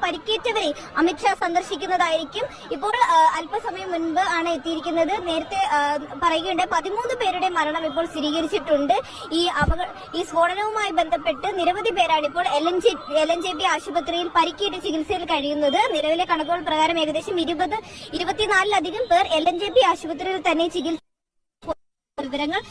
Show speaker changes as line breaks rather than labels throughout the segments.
പരിക്കേറ്റവരെ അമിത്ഷാ സന്ദർശിക്കുന്നതായിരിക്കും. ഇപ്പോൾ അല്പസമയം മുൻപ് ആണ് എത്തിയിരിക്കുന്നത്. നേരത്തെ പറയുകയുണ്ട് 13 പേരുടെ മരണം ഇപ്പോൾ സ്ഥിരീകരിച്ചിട്ടുണ്ട്. ഈ സ്ഫോടനവുമായി ബന്ധപ്പെട്ട് നിരവധി പേരാണ് ഇപ്പോൾ LNJP ആശുപത്രിയിൽ പരിക്കേറ്റ് ചികിത്സയിൽ കഴിയുന്നത്. നിലവിലെ കണക്കുകൾ പ്രകാരം ഏകദേശം 24-ലധികം പേർ LNJP ആശുപത്രിയിൽ തന്നെ ചികിത്സ വിവരങ്ങൾ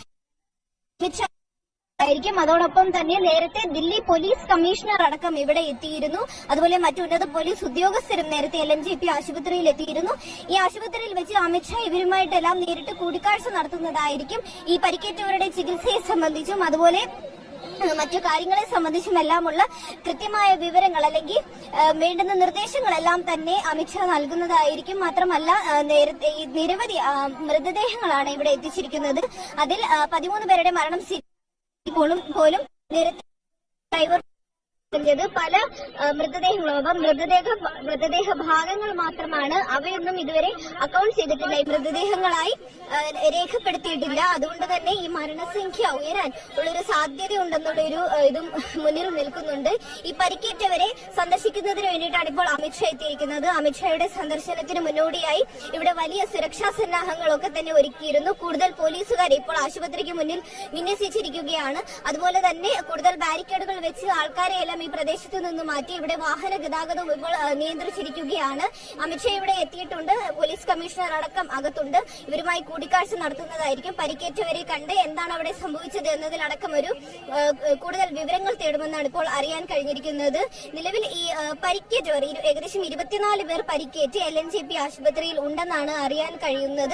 ആയിരിക്കും. അതോടൊപ്പം തന്നെ നേരത്തെ ദില്ലി പോലീസ് കമ്മീഷണർ അടക്കം ഇവിടെ എത്തിയിരുന്നു. അതുപോലെ മറ്റു ഉന്നത പോലീസ് ഉദ്യോഗസ്ഥരും നേരത്തെ LNJP ആശുപത്രിയിൽ എത്തിയിരുന്നു. ഈ ആശുപത്രിയിൽ വെച്ച് അമിത്ഷാ ഇവരുമായിട്ടെല്ലാം നേരിട്ട് കൂടിക്കാഴ്ച നടത്തുന്നതായിരിക്കും. ഈ പരിക്കേറ്റവരുടെ ചികിത്സയെ സംബന്ധിച്ചും അതുപോലെ മറ്റു കാര്യങ്ങളെ സംബന്ധിച്ചുമെല്ലാമുള്ള കൃത്യമായ വിവരങ്ങൾ അല്ലെങ്കിൽ വേണ്ടുന്ന നിർദ്ദേശങ്ങളെല്ലാം തന്നെ അമിത്ഷാ നൽകുന്നതായിരിക്കും. മാത്രമല്ല നേരത്തെ നിരവധി മൃതദേഹങ്ങളാണ് ഇവിടെ എത്തിച്ചിരിക്കുന്നത്. അതിൽ 13 പേരുടെ മരണം പോലും നേരത്തെ ഡ്രൈവർ പല മൃതദേഹങ്ങളും മൃതദേഹ ഭാഗങ്ങൾ മാത്രമാണ്. അവയൊന്നും ഇതുവരെ അക്കൗണ്ട് ചെയ്തിട്ടില്ല, ഈ മൃതദേഹങ്ങളായി രേഖപ്പെടുത്തിയിട്ടില്ല. അതുകൊണ്ട് തന്നെ ഈ മരണസംഖ്യ ഉയരാൻ ഉള്ളൊരു സാധ്യതയുണ്ടെന്നുള്ളൊരു ഇതും മുന്നിൽ നിൽക്കുന്നുണ്ട്. ഈ പരിക്കേറ്റവരെ സന്ദർശിക്കുന്നതിന് വേണ്ടിയിട്ടാണ് ഇപ്പോൾ അമിത്ഷാ എത്തിയിരിക്കുന്നത്. അമിത്ഷായുടെ സന്ദർശനത്തിന് മുന്നോടിയായി ഇവിടെ വലിയ സുരക്ഷാ സന്നാഹങ്ങളൊക്കെ തന്നെ ഒരുക്കിയിരുന്നു. കൂടുതൽ പോലീസുകാരെ ഇപ്പോൾ ആശുപത്രിക്ക് മുന്നിൽ വിന്യസിച്ചിരിക്കുകയാണ്. അതുപോലെ തന്നെ കൂടുതൽ ബാരിക്കേഡുകൾ വെച്ച് ആൾക്കാരെ എല്ലാം ഈ പ്രദേശത്ത് നിന്ന് മാറ്റി ഇവിടെ വാഹന ഗതാഗതവും ഇപ്പോൾ നിയന്ത്രിച്ചിരിക്കുകയാണ്. അമിത്ഷാ ഇവിടെ എത്തിയിട്ടുണ്ട്. പോലീസ് കമ്മീഷണർ അടക്കം അകത്തുണ്ട്. ഇവരുമായി കൂടിക്കാഴ്ച നടത്തുന്നതായിരിക്കും. പരിക്കേറ്റവരെ കണ്ട് എന്താണ് അവിടെ സംഭവിച്ചത് എന്നതിലടക്കം ഒരു കൂടുതൽ വിവരങ്ങൾ തേടുമെന്നാണ് ഇപ്പോൾ അറിയാൻ കഴിഞ്ഞിരിക്കുന്നത്. നിലവിൽ ഈ പരിക്കേറ്റവർ ഏകദേശം 24 പേർ പരിക്കേറ്റ് LNJP ആശുപത്രിയിൽ ഉണ്ടെന്നാണ് അറിയാൻ കഴിയുന്നത്.